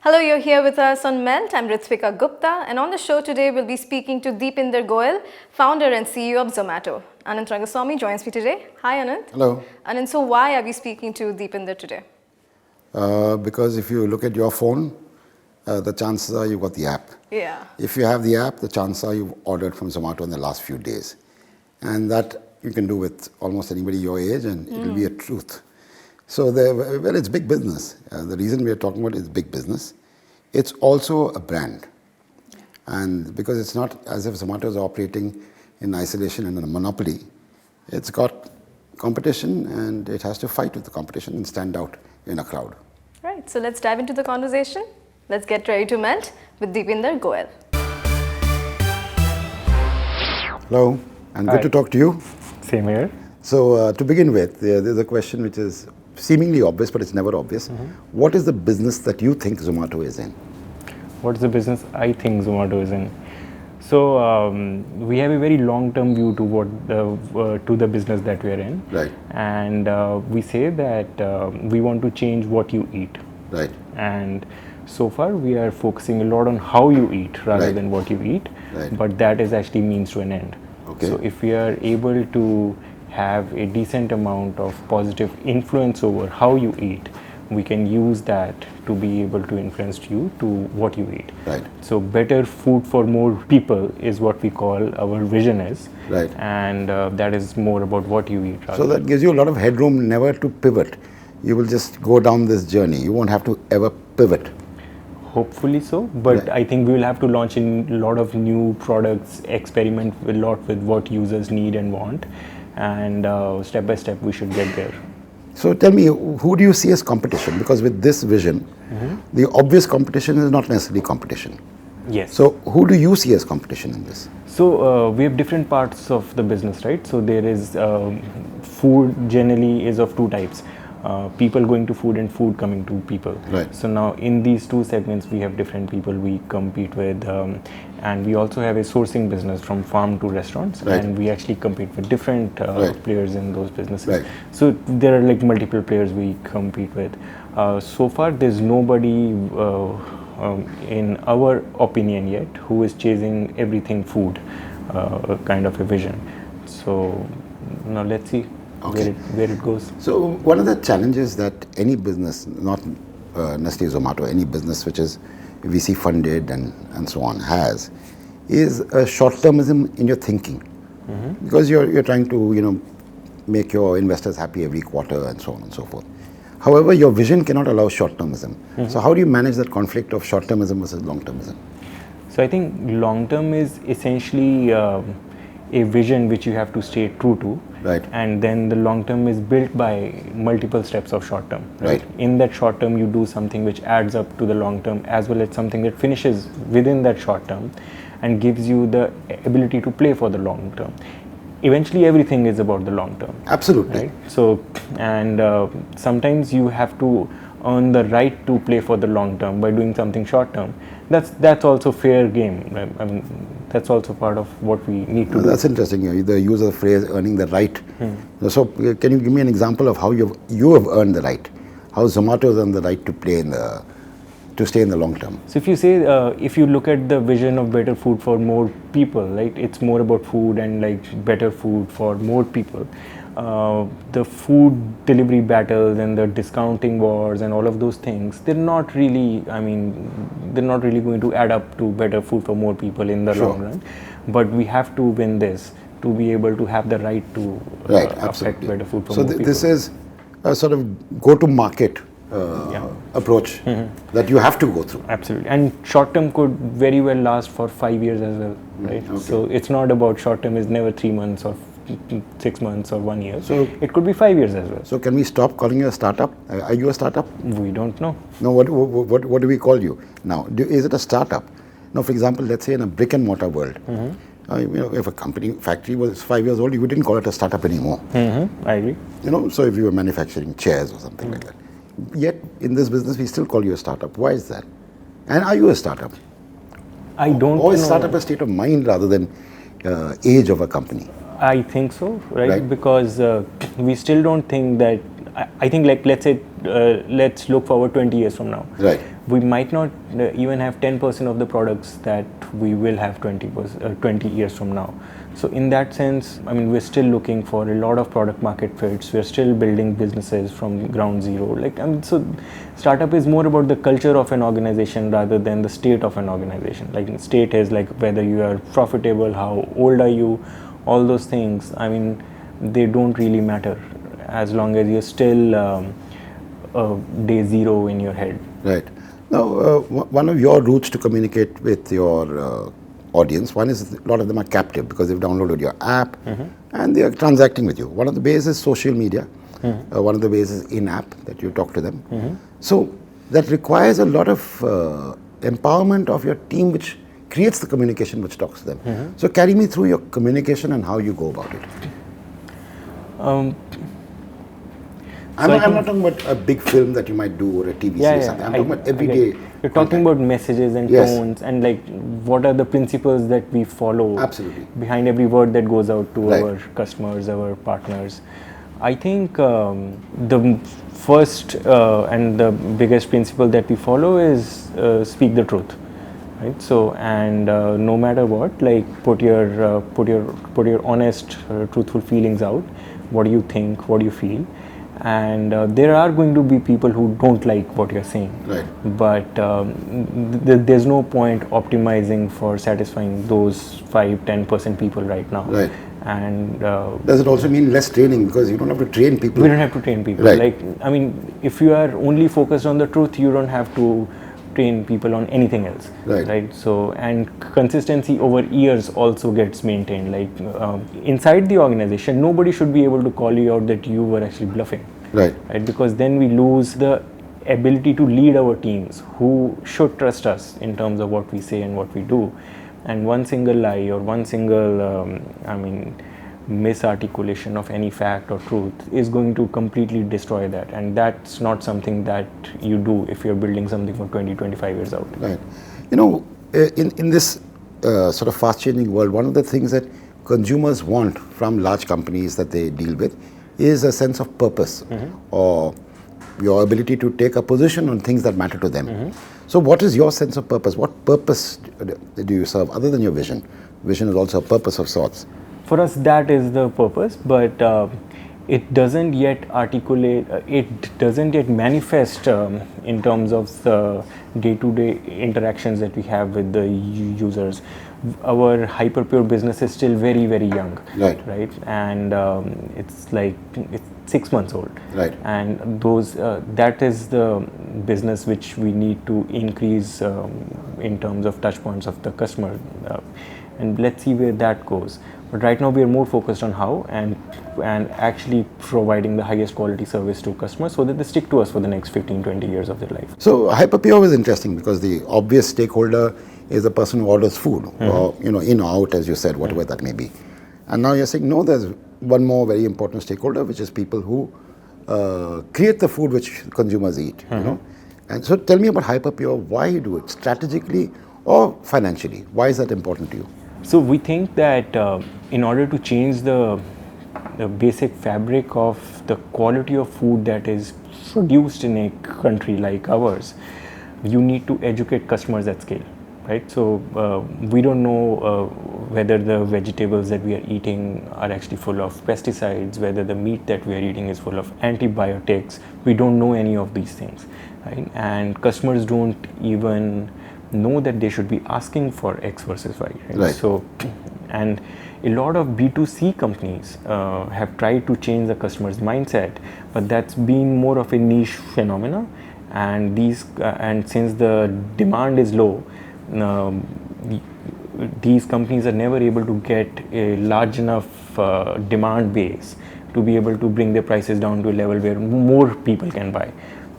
Hello, you're here with us on Melt. I'm Ritvika Gupta, and on the show today we'll be speaking to Deepinder Goyal, founder and CEO of Zomato. Anant Rangaswami joins me today. Hi, Anant. Hello. Anant, so why are we speaking to Deepinder today? Because if you look at your phone, the chances are you've got the app. Yeah. If you have the app, the chances are you've ordered from Zomato in the last few days. And that you can do with almost anybody your age, and it will be a truth. So, it's big business. The reason we are talking about is big business. It's also a brand. And because it's not as if Zomato is operating in isolation and in a monopoly, it's got competition and it has to fight with the competition and stand out in a crowd. Right, so let's dive into the conversation. Let's get ready to melt with Deepinder Goyal. Hello, and Hi. good to talk to you. Same here. So, to begin with, there's a question which is seemingly obvious, but it's never obvious. What is the business that you think Zomato is in? What's the business I think Zomato is in? So we have a very long-term view to the business that we are in. Right. And we say that we want to change what you eat. Right. And so far we are focusing a lot on how you eat rather Right. than what you eat. Right. But that is actually means to an end. Okay. So if we are able to have a decent amount of positive influence over how you eat, we can use that to be able to influence you to what you eat. Right. So better food for more people is what we call our vision is. Right. And that is more about what you eat. So that gives you a lot of headroom never to pivot. You will just go down this journey. You won't have to ever pivot. Hopefully so, but Right. I think we will have to launch in a lot of new products, experiment a lot with what users need and want, and step by step we should get there. So tell me, who do you see as competition? Because with this vision, the obvious competition is not necessarily competition. Yes. So who do you see as competition in this? So we have different parts of the business, right? So there is food generally is of two types. People going to food and food coming to people. Right. So now in these two segments we have different people we compete with, and we also have a sourcing business from farm to restaurants, Right. and we actually compete with different Right. players in those businesses. Right. So there are like multiple players we compete with. So far there's nobody in our opinion yet who is chasing everything food kind of a vision. So now let's see. Okay. Where it goes. So one of the challenges that any business, not necessarily Zomato, any business which is VC funded and so on has, is a short-termism in your thinking. Because you're trying to make your investors happy every quarter and so on and so forth. However, your vision cannot allow short-termism. So how do you manage that conflict of short-termism versus long-termism? So I think long-term is essentially a vision which you have to stay true to. Right. And then the long-term is built by multiple steps of short-term. Right. In that short-term, you do something which adds up to the long-term, as well as something that finishes within that short-term and gives you the ability to play for the long-term. Eventually, everything is about the long-term. Absolutely. Right? So, and sometimes you have to earn the right to play for the long term by doing something short term. That's also fair game. Right? I mean, that's also part of what we need to do. That's interesting. You use the phrase "earning the right." So, can you give me an example of how you have earned the right? How Zomato has earned the right to play to stay in the long term? So, if you say, if you look at the vision of better food for more people, right? It's more about food and like better food for more people. The food delivery battles and the discounting wars and all of those things, they're not really going to add up to better food for more people in the Sure. long run. But we have to win this to be able to have the right to affect Absolutely. better food for So more people. this is a sort of go-to-market approach that you have to go through. Absolutely. And short term could very well last for 5 years as well, right? Okay. So it's not about short term is never 3 months or 6 months or 1 year. So- it could be 5 years as well. So can we stop calling you a startup? Are you a startup? We don't know. No. What do we call you now? Is it a startup? Now, for example, let's say in a brick and mortar world, if a factory was 5 years old, you didn't call it a startup anymore. I agree. So if you were manufacturing chairs or something like that. Yet in this business, we still call you a startup. Why is that? And are you a startup? I don't Or is know. startup a state of mind rather than age of a company? I think so, right? Right. Because we still don't think that. I think, like, let's say let's look forward 20 years from now. Right. We might not even have 10% of the products that we will have 20 years from now. So in that sense, I mean, we're still looking for a lot of product market fits. We're still building businesses from ground zero. Like, I mean, so startup is more about the culture of an organization rather than the state of an organization. Like, state is like whether you are profitable, how old are you, all those things. I mean, they don't really matter as long as you're still day zero in your head. Right. Now, one of your routes to communicate with your audience, one is a lot of them are captive because they've downloaded your app and they are transacting with you. One of the ways is social media. One of the ways is in-app that you talk to them. So that requires a lot of empowerment of your team, which creates the communication which talks to them. So carry me through your communication and how you go about it. I'm not talking about a big film that you might do or a TV series. I'm talking about everyday. You're talking about messages and tones and like what are the principles that we follow behind every word that goes out to our customers, our partners. I think the first and the biggest principle that we follow is speak the truth, right? So and no matter what, like put your honest, truthful feelings out. What do you think? What do you feel? And there are going to be people who don't like what you're saying, but there's no point optimizing for satisfying those 5-10% people right now. And does it also mean less training, because you don't have to train people? We don't have to train people. Like, I mean, if you are only focused on the truth, you don't have to train people on anything else, right? So, and consistency over years also gets maintained. Like inside the organization, nobody should be able to call you out that you were actually bluffing, right? Because then we lose the ability to lead our teams who should trust us in terms of what we say and what we do. And one single lie or one single, misarticulation of any fact or truth is going to completely destroy that, and that's not something that you do if you're building something for 20-25 years out. Right. You know, in this sort of fast changing world, one of the things that consumers want from large companies that they deal with is a sense of purpose or your ability to take a position on things that matter to them. So what is your sense of purpose? What purpose do you serve other than your vision? Vision is also a purpose of sorts. For us, that is the purpose, but it doesn't yet articulate, it doesn't yet manifest in terms of the day-to-day interactions that we have with the users. Our hyperpure business is still very, very young, right? And it's 6 months old, and those that is the business which we need to increase in terms of touch points of the customer, and let's see where that goes. But right now we are more focused on how and actually providing the highest quality service to customers so that they stick to us for the next 15-20 years of their life. So hyperpure is interesting because the obvious stakeholder is the person who orders food, or in or out, as you said, whatever that may be. And now you're saying no, there's one more very important stakeholder, which is people who create the food which consumers eat. You know, and so tell me about hyperpure. Why you do it strategically or financially? Why is that important to you? So we think that in order to change the basic fabric of the quality of food that is produced in a country like ours, you need to educate customers at scale, right? So we don't know whether the vegetables that we are eating are actually full of pesticides, whether the meat that we are eating is full of antibiotics. We don't know any of these things, right? And customers don't even know that they should be asking for X versus Y, right? So, and a lot of B2C companies have tried to change the customer's mindset, but that's been more of a niche phenomena. And and since the demand is low, these companies are never able to get a large enough demand base to be able to bring their prices down to a level where more people can buy.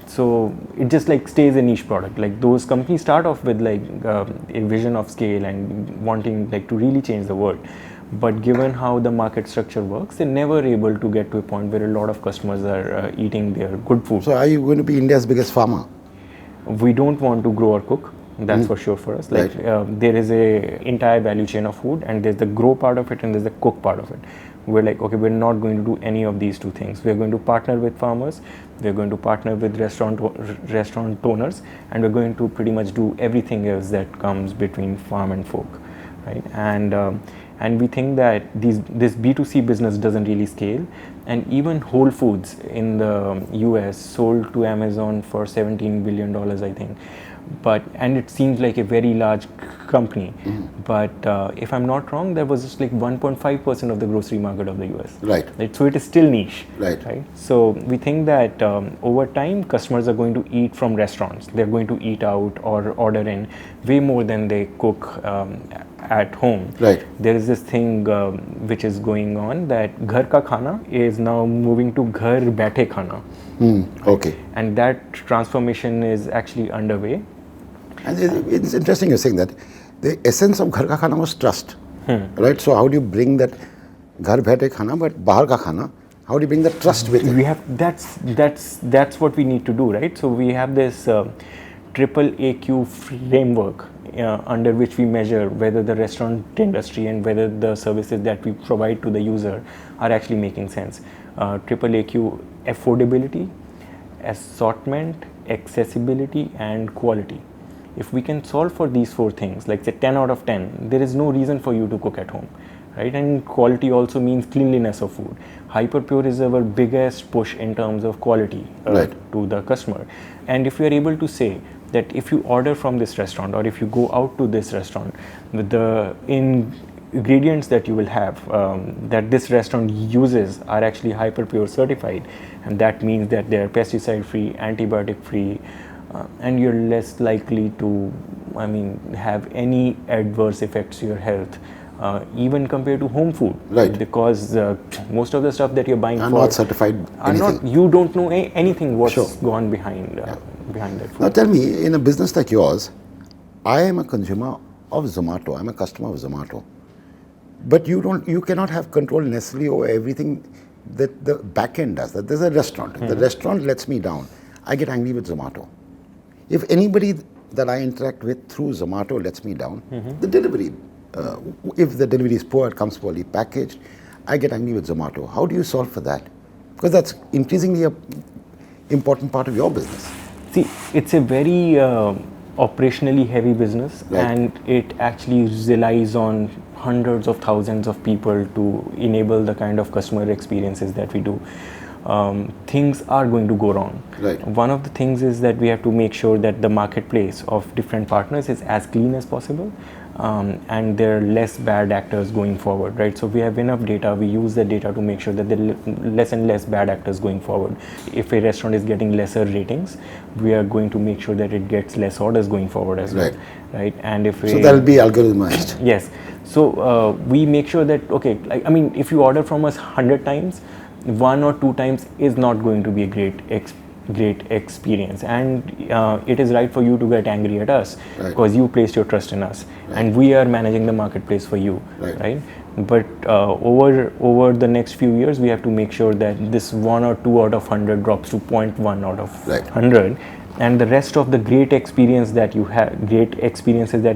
So it just like stays a niche product. Like those companies start off with like a vision of scale and wanting like to really change the world. But given how the market structure works, they're never able to get to a point where a lot of customers are eating their good food. So are you going to be India's biggest farmer? We don't want to grow or cook. That's for sure for us. Like there is a entire value chain of food, and there's the grow part of it, and there's the cook part of it. We're like, okay, we're not going to do any of these two things. We're going to partner with farmers, we're going to partner with restaurant owners, and we're going to pretty much do everything else that comes between farm and folk, right? And we think that this B2C business doesn't really scale, and even Whole Foods in the US sold to Amazon for $17 billion, I think. And it seems like a very large company, but if I'm not wrong, that was just like 1.5% of the grocery market of the US. Right. So it is still niche. Right. So we think that over time, customers are going to eat from restaurants. They're going to eat out or order in way more than they cook at home. Right. There is this thing which is going on that ghar ka khana is now moving to ghar baithe khana. Okay. And that transformation is actually underway. And it's interesting you're saying that. The essence of ghar ka khana was trust, right? So how do you bring that ghar baithe khana, but bahar ka khana? How do you bring the trust with it? We have that's what we need to do, right? So we have this triple AQ framework under which we measure whether the restaurant industry and whether the services that we provide to the user are actually making sense. Triple AQ: affordability, assortment, accessibility, and quality. If we can solve for these four things, like say 10 out of 10, there is no reason for you to cook at home, right? And quality also means cleanliness of food. Hyperpure is our biggest push in terms of quality to the customer. And if we are able to say that if you order from this restaurant or if you go out to this restaurant, with the ingredients that you will have that this restaurant uses are actually Hyperpure certified, and that means that they are pesticide free, antibiotic free, and you're less likely to, have any adverse effects to your health, even compared to home food. Right. Because most of the stuff that you're buying are not certified anything. You don't know anything what's gone behind behind that food. Now tell me, in a business like yours, I am a consumer of Zomato. I'm a customer of Zomato. But you cannot have control necessarily over everything that the back end does. That there's a restaurant. The restaurant lets me down. I get angry with Zomato. If anybody that I interact with through Zomato lets me down, the delivery, if the delivery is poor, it comes poorly packaged, I get angry with Zomato. How do you solve for that? Because that's increasingly an important part of your business. See, it's a very operationally heavy business, and it actually relies on hundreds of thousands of people to enable the kind of customer experiences that we do. Things are going to go wrong. Right. One of the things is that we have to make sure that the marketplace of different partners is as clean as possible, and there are less bad actors going forward, right? So we have enough data, we use the data to make sure that there are less and less bad actors going forward. If a restaurant is getting lesser ratings, we are going to make sure that it gets less orders going forward as well, right? And if so that'll be algorithmized. Yes. So we make sure that, if you order from us 100 times, 1 or 2 times is not going to be a great experience, and it is right for you to get angry at us because you placed your trust in us, and we are managing the marketplace for you, right? But over the next few years, we have to make sure that this 1 or 2 out of 100 drops to 0.1 out of 100, and the rest of the great experiences that you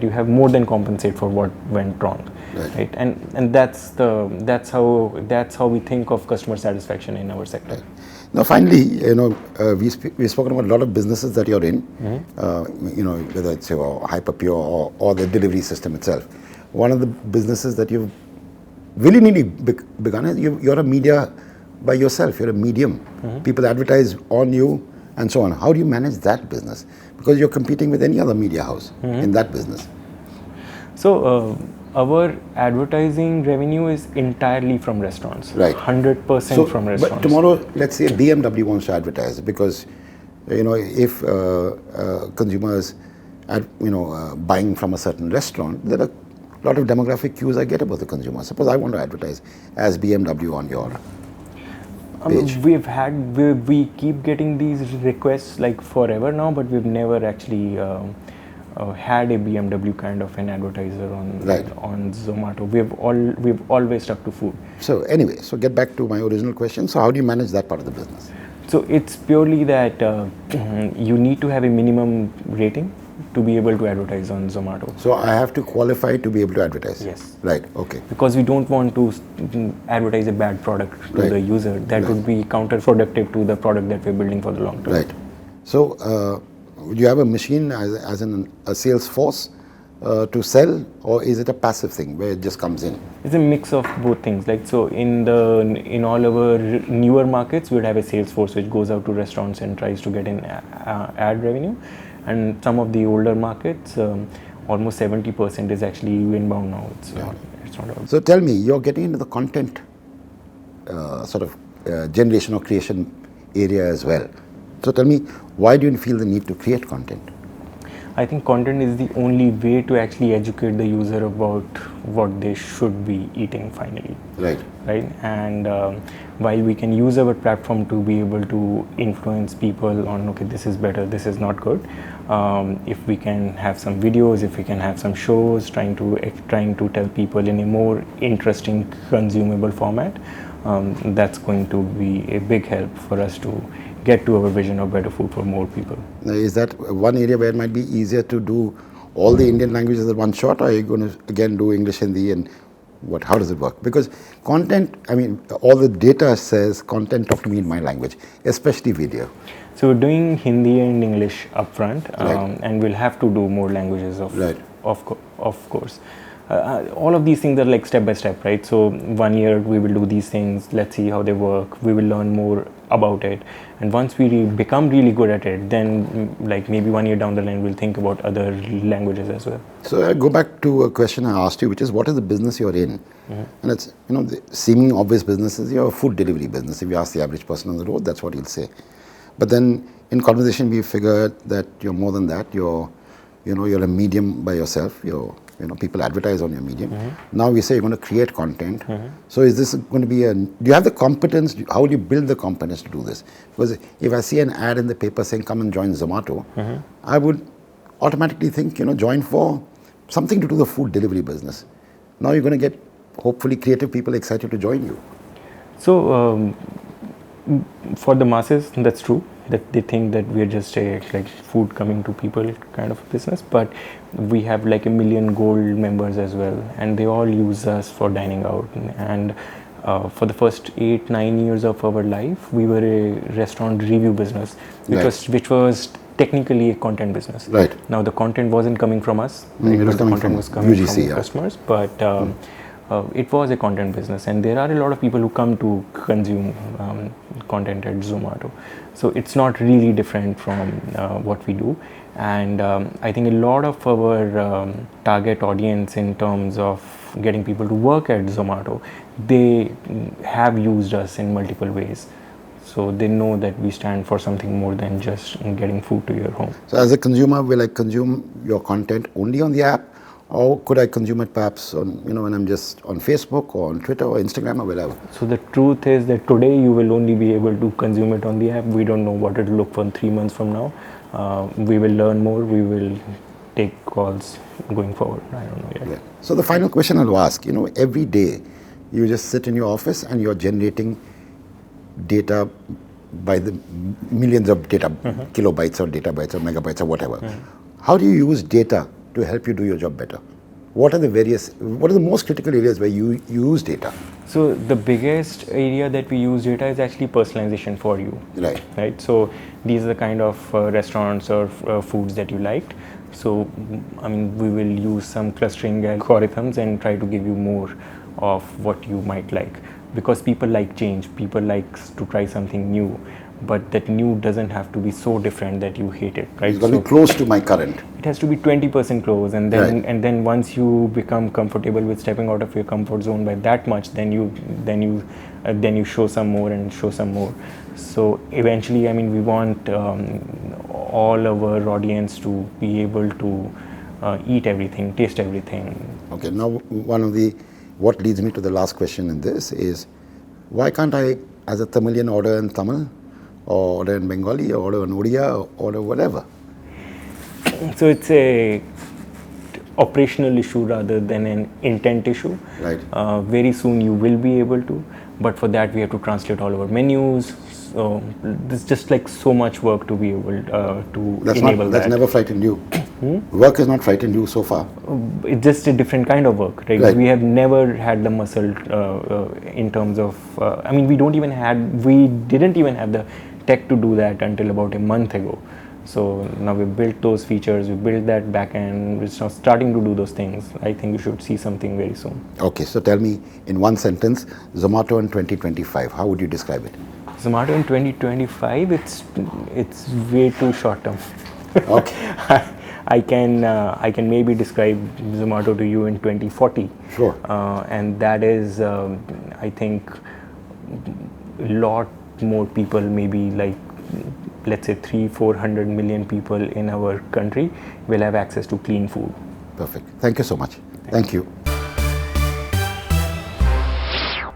have more than compensate for what went wrong. Right. And that's how we think of customer satisfaction in our sector. Right. Now, finally, we've spoken about a lot of businesses that you're in, whether it's Hyperpure or the delivery system itself. One of the businesses that you've willy-nilly begun is you're a media by yourself. You're a medium. People advertise on you and so on. How do you manage that business? Because you're competing with any other media house in that business. So, our advertising revenue is entirely from restaurants. Right. 100% from restaurants. But tomorrow, let's say BMW wants to advertise, because if consumers are buying from a certain restaurant, there are a lot of demographic cues I get about the consumer. Suppose I want to advertise as BMW on your page. We keep getting these requests like forever now, but we've never actually had a BMW kind of an advertiser on Zomato. We've always stuck to food. So anyway, get back to my original question. So how do you manage that part of the business? So it's purely that you need to have a minimum rating. to be able to advertise on Zomato. So I have to qualify to be able to advertise? Yes. Right, okay. Because we don't want to advertise a bad product to the user. That would be counterproductive to the product that we're building for the long term. Right. So, do you have a machine as in a sales force to sell, or is it a passive thing where it just comes in? It's a mix of both things. Like, so in all our newer markets, we'd have a sales force which goes out to restaurants and tries to get in ad revenue. And some of the older markets, almost 70% is actually inbound now. It's not out. So tell me, you're getting into the content generation or creation area as well. So tell me, why do you feel the need to create content? I think content is the only way to actually educate the user about what they should be eating finally. Right. And while we can use our platform to be able to influence people on, okay, this is better, this is not good, if we can have some videos, if we can have some shows trying to tell people in a more interesting, consumable format, that's going to be a big help for us to get to our vision of better food for more people. Is that one area where it might be easier to do all the Indian languages at one shot, or are you going to again do English, Hindi, and what? How does it work? Because content, I mean, all the data says content talk to me in my language, especially video. So we're doing Hindi and English upfront, and we'll have to do more languages of course. All of these things are like step by step, right? So 1 year we will do these things, let's see how they work, we will learn more about it, and once we become really good at it, then like maybe 1 year down the line we'll think about other languages as well. So I go back to a question I asked you, which is what is the business you're in? And it's, the seeming obvious business is your food delivery business. If you ask the average person on the road, that's what he'll say. But then in conversation we figured that you're more than that. You're a medium by yourself. People advertise on your medium. Now we say you're going to create content. So is this going to be do you have the competence? How do you build the competence to do this? Because if I see an ad in the paper saying come and join Zomato, I would automatically think, join for something to do the food delivery business. Now you're going to get hopefully creative people excited to join you. So for the masses, that's true, that they think that we're just a like food coming to people kind of business, but we have like 1 million gold members as well, and they all use us for dining out. And for the first 8-9 years of our life, we were a restaurant review business, which was technically a content business. Right. Now the content wasn't coming from us, the content was coming UGC, from customers, but it was a content business, and there are a lot of people who come to consume content at Zomato. So it's not really different from what we do. And I think a lot of our target audience in terms of getting people to work at Zomato, they have used us in multiple ways. So they know that we stand for something more than just getting food to your home. So as a consumer, will I consume your content only on the app? Or could I consume it perhaps on, when I'm just on Facebook or on Twitter or Instagram or wherever? So the truth is that today you will only be able to consume it on the app. We don't know what it will look for 3 months from now. We will learn more. We will take calls going forward. I don't know yet. Yeah. So the final question I'll ask, every day you just sit in your office and you're generating data by the millions of data, kilobytes or data bytes or megabytes or whatever. How do you use data to help you do your job better? What are the most critical areas where you use data? So the biggest area that we use data is actually personalization for you. Right. So these are the kind of restaurants or foods that you liked. So, we will use some clustering algorithms and try to give you more of what you might like. Because people like change, people like to try something new. But that new doesn't have to be so different that you hate it, right? It's going to be close to my current. It has to be 20% close, and then once you become comfortable with stepping out of your comfort zone by that much, then you show some more and show some more. So eventually, we want all our audience to be able to eat everything, taste everything. Okay. Now, what leads me to the last question in this is, why can't I, as a Tamilian, order in Tamil? Or order in Bengali, or order in Odia, or order whatever? So it's a operational issue rather than an intent issue. Right. Very soon you will be able to, but for that we have to translate all our menus. So there's just like so much work to be able to enable that. That's never frightened you? Work has not frightened you so far. It's just a different kind of work, right? Right. We have never had the muscle in terms of. I mean, we didn't even have the tech to do that until about a month ago. So now we've built those features, we built that backend, we're now starting to do those things. I think you should see something very soon. Okay, so tell me in one sentence, Zomato in 2025, how would you describe it? Zomato in 2025, it's way too short term. Okay. I can maybe describe Zomato to you in 2040. Sure. And that is, I think, a lot more people, maybe like, let's say 300-400 million people in our country will have access to clean food. Perfect. Thank you so much. Thank you.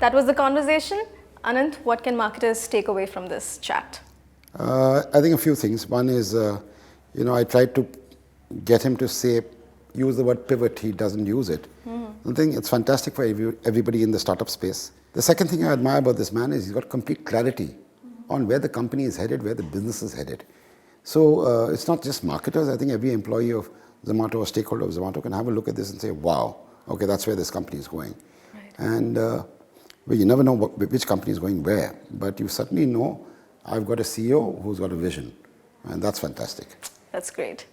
That was the conversation. Anant, what can marketers take away from this chat? I think a few things. One is, I tried to get him to use the word pivot. He doesn't use it. I think it's fantastic for everybody in the startup space. The second thing I admire about this man is he's got complete clarity on where the company is headed, where the business is headed. So it's not just marketers. I think every employee of Zomato or stakeholder of Zomato can have a look at this and say, wow, okay, that's where this company is going. Right. And well, you never know which company is going where, but you certainly know I've got a CEO who's got a vision, and that's fantastic. That's great.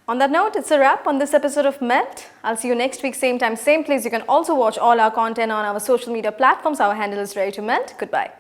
On that note, it's a wrap on this episode of Melt. I'll see you next week, same time, same place. You can also watch all our content on our social media platforms. Our handle is Ready to Melt. Goodbye.